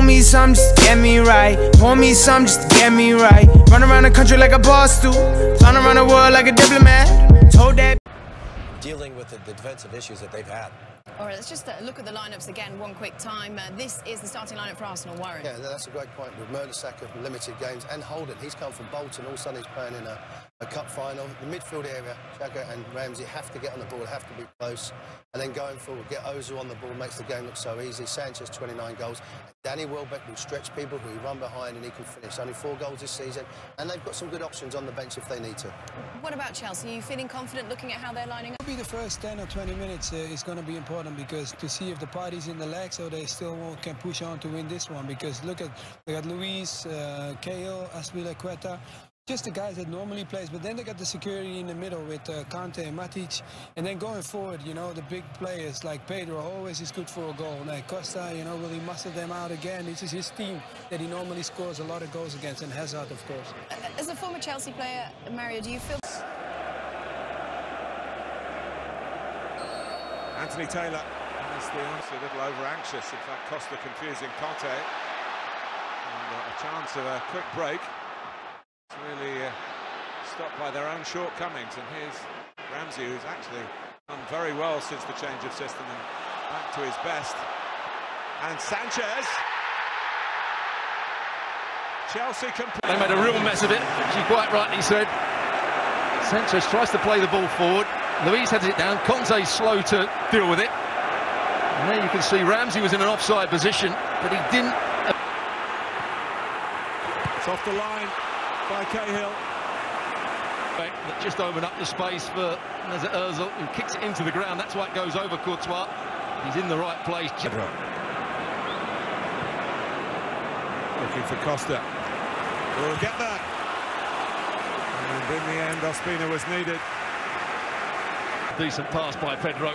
me some just to get me right. Pour me some just to get me right. Run around the country like a boss do. Flying around the world like a diplomat. Told that. Dealing with the defensive issues that they've had. All right, let's just look at the lineups again one quick time. This is the starting lineup for Arsenal, Warren. Yeah, that's a great point. With Mertesacker, limited games, and Holden. He's come from Bolton. All of a sudden he's playing in a cup final. The midfield area, Xhaka and Ramsey have to get on the ball, have to be close. And then going forward, get Ozil on the ball, makes the game look so easy. Sanchez, 29 goals. Danny Welbeck will stretch people who run behind and he can finish. Only 4 goals this season. And they've got some good options on the bench if they need to. What about Chelsea? Are you feeling confident looking at how they're lining up? Maybe the first 10 or 20 minutes is going to be important, because to see if the party's in the legs so they still can push on to win this one. Because look at, they got Luis, Cahill, Azpilicueta, just the guys that normally plays, but then they got the security in the middle with Kante and Matic, and then going forward, you know, the big players like Pedro always is good for a goal. Now Costa, you know, will he muster them out again? This is his team that he normally scores a lot of goals against, and Hazard, of course. As a former Chelsea player, Mario, do you feel... Anthony Taylor has the answer, a little over-anxious. In fact, Costa confusing Conte. And a chance of a quick break. It's really stopped by their own shortcomings. And here's Ramsey, who's actually done very well since the change of system and back to his best. And Sanchez. Chelsea can... They made a real mess of it, as you quite rightly said. Sanchez tries to play the ball forward. Luis heads it down. Conte's slow to deal with it. And there you can see Ramsey was in an offside position, but he didn't. It's off the line by Cahill. That just opened up the space for Mesut Ozil, who kicks it into the ground. That's why it goes over Courtois. He's in the right place. Looking for Costa. We'll get that. And in the end, Ospina was needed. Decent pass by Pedro.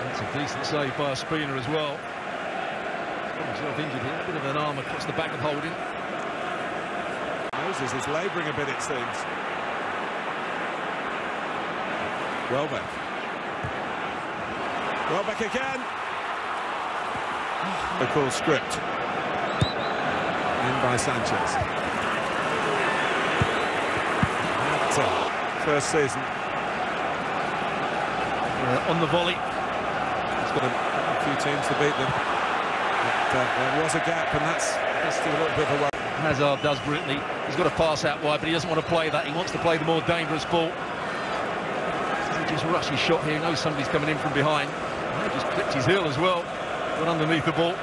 That's a decent save by Ospina as well. Got himself injured here. A bit of an arm across the back of Holding. Moses is labouring a bit, it seems. Welbeck. Welbeck again. The cool script. In by Sanchez. First season. On the volley. It's got a few teams to beat them. But, there was a gap, and that's still a little bit of a worry. Hazard does brilliantly. He's got to pass out wide, but he doesn't want to play that. He wants to play the more dangerous ball. He just rushed his shot here. He knows somebody's coming in from behind. He just clipped his heel as well. Got underneath the ball.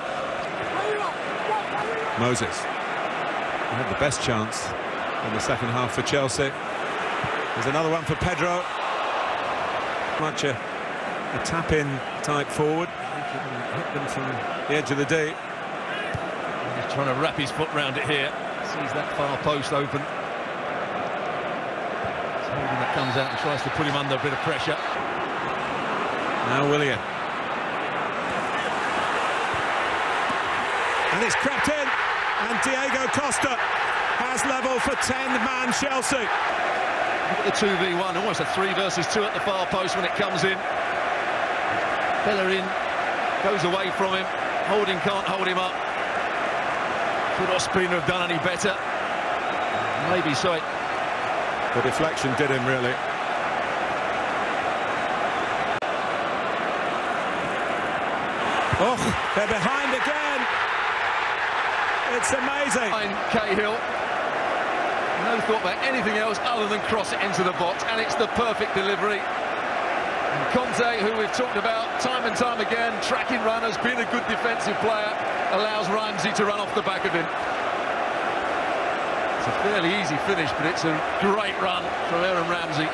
Moses. He had the best chance in the second half for Chelsea. There's another one for Pedro. Much a tap-in type forward. Hit them from the edge of the D. He's trying to wrap his foot round it here. Sees that far post open. It's Holding that comes out and tries to put him under a bit of pressure. Now Willian. And it's crept in. And Diego Costa has level for 10-man Chelsea. Look at the 2v1, almost a 3 versus 2 at the far post when it comes in. Bellerin goes away from him. Holding can't hold him up. Could Ospina have done any better? Maybe so. The deflection did him, really. Oh, they're behind again. It's amazing. Cahill. No thought about anything else other than cross it into the box, and it's the perfect delivery. And Conte, who we've talked about time and time again, tracking runners, being a good defensive player, allows Ramsey to run off the back of him. It's a fairly easy finish, but it's a great run from Aaron Ramsey.